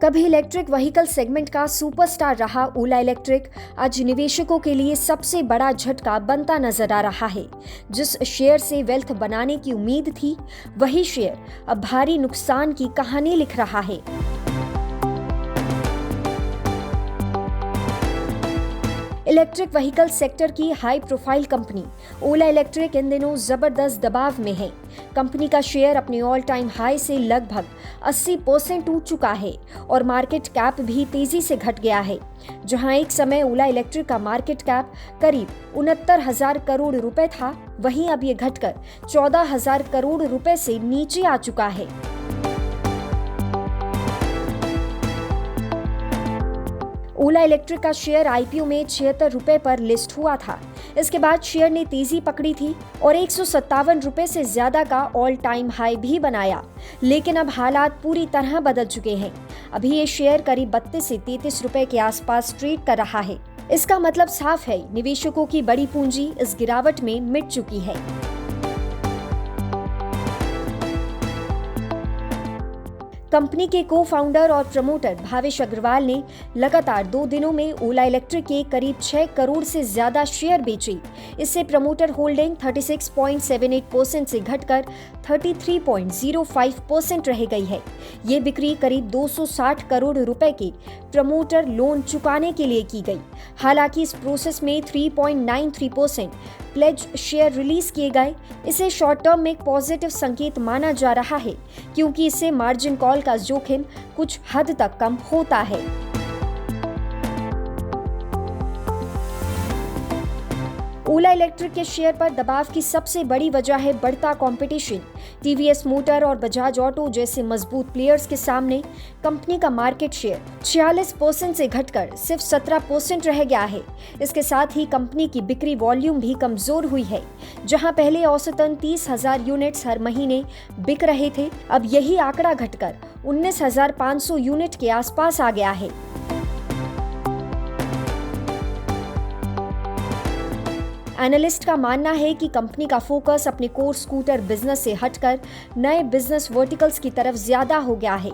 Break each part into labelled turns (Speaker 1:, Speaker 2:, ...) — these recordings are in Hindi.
Speaker 1: कभी इलेक्ट्रिक व्हीकल सेगमेंट का सुपरस्टार रहा ओला इलेक्ट्रिक आज निवेशकों के लिए सबसे बड़ा झटका बनता नजर आ रहा है। जिस शेयर से वेल्थ बनाने की उम्मीद थी, वही शेयर अब भारी नुकसान की कहानी लिख रहा है। इलेक्ट्रिक व्हीकल सेक्टर की हाई प्रोफाइल कंपनी ओला इलेक्ट्रिक इन दिनों जबरदस्त दबाव में है। कंपनी का शेयर अपने ऑल टाइम हाई से लगभग 80% टूट चुका है और मार्केट कैप भी तेजी से घट गया है। जहां एक समय ओला इलेक्ट्रिक का मार्केट कैप करीब 69,000 करोड़ रुपए था, वहीं अब ये घटकर 14,000 करोड़ रुपए से नीचे आ चुका है। ओला इलेक्ट्रिक का शेयर आईपीओ में 76 रुपए पर लिस्ट हुआ था। इसके बाद शेयर ने तेजी पकड़ी थी और 157 रुपए से ज्यादा का ऑल टाइम हाई भी बनाया। लेकिन अब हालात पूरी तरह बदल चुके हैं। अभी ये शेयर करीब 32 से 33 रुपए के आसपास ट्रेड कर रहा है। इसका मतलब साफ है, निवेशकों की बड़ी पूंजी इस गिरावट में मिट चुकी है। कंपनी के को फाउंडर और प्रमोटर भावेश अग्रवाल ने लगातार 2 दिनों में ओला इलेक्ट्रिक के करीब 6 करोड़ से ज्यादा शेयर बेचे। इससे प्रमोटर होल्डिंग 36.78% से घटकर 33.05% रह गई है। ये बिक्री करीब 260 करोड़ रुपए के प्रमोटर लोन चुकाने के लिए की गई। हालांकि इस प्रोसेस में 3.93% प्लेज शेयर रिलीज किए गए। इसे शॉर्ट टर्म में एक पॉजिटिव संकेत माना जा रहा है, क्योंकि इससे मार्जिन कॉल का जोखिम कुछ हद तक कम होता है। ओला इलेक्ट्रिक के शेयर पर दबाव की सबसे बड़ी वजह है बढ़ता कंपटीशन। टीवीएस मोटर और बजाज ऑटो जैसे मजबूत प्लेयर्स के सामने कंपनी का मार्केट शेयर 46% से घटकर सिर्फ 17% रह गया है। इसके साथ ही कंपनी की बिक्री वॉल्यूम भी कमजोर हुई है। जहां पहले औसतन 30,000 यूनिट्स हर महीने बिक रहे थे, अब यही आंकड़ा घटकर 19,500 यूनिट के आसपास आ गया है। एनालिस्ट का मानना है कि कंपनी का फोकस अपने कोर स्कूटर बिजनेस से हटकर नए बिजनेस वर्टिकल्स की तरफ ज्यादा हो गया है।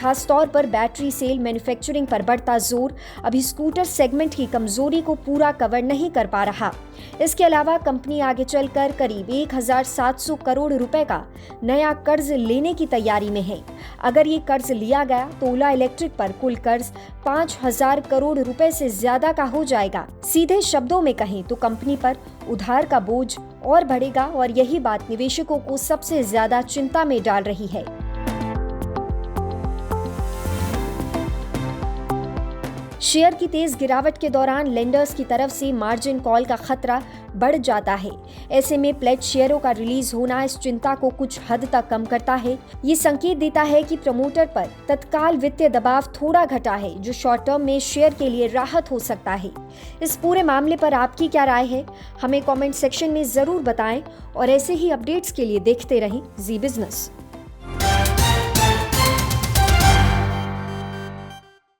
Speaker 1: खास तौर पर बैटरी सेल मैन्युफैक्चरिंग पर बढ़ता जोर अभी स्कूटर सेगमेंट की कमजोरी को पूरा कवर नहीं कर पा रहा। इसके अलावा कंपनी आगे चलकर करीब 1,700 करोड़ रुपए का नया कर्ज लेने की तैयारी में है। अगर ये कर्ज लिया गया तो ओला इलेक्ट्रिक पर कुल कर्ज 5,000 करोड़ रुपए से ज्यादा का हो जाएगा। सीधे शब्दों में कहें तो कंपनी पर उधार का बोझ और बढ़ेगा और यही बात निवेशकों को सबसे ज्यादा चिंता में डाल रही है। शेयर की तेज गिरावट के दौरान लेंडर्स की तरफ से मार्जिन कॉल का खतरा बढ़ जाता है। ऐसे में प्लेज शेयरों का रिलीज होना इस चिंता को कुछ हद तक कम करता है। ये संकेत देता है कि प्रमोटर पर तत्काल वित्तीय दबाव थोड़ा घटा है, जो शॉर्ट टर्म में शेयर के लिए राहत हो सकता है। इस पूरे मामले पर आपकी क्या राय है, हमें कमेंट सेक्शन में जरूर बताएं और ऐसे ही अपडेट्स के लिए देखते रहें जी बिजनेस।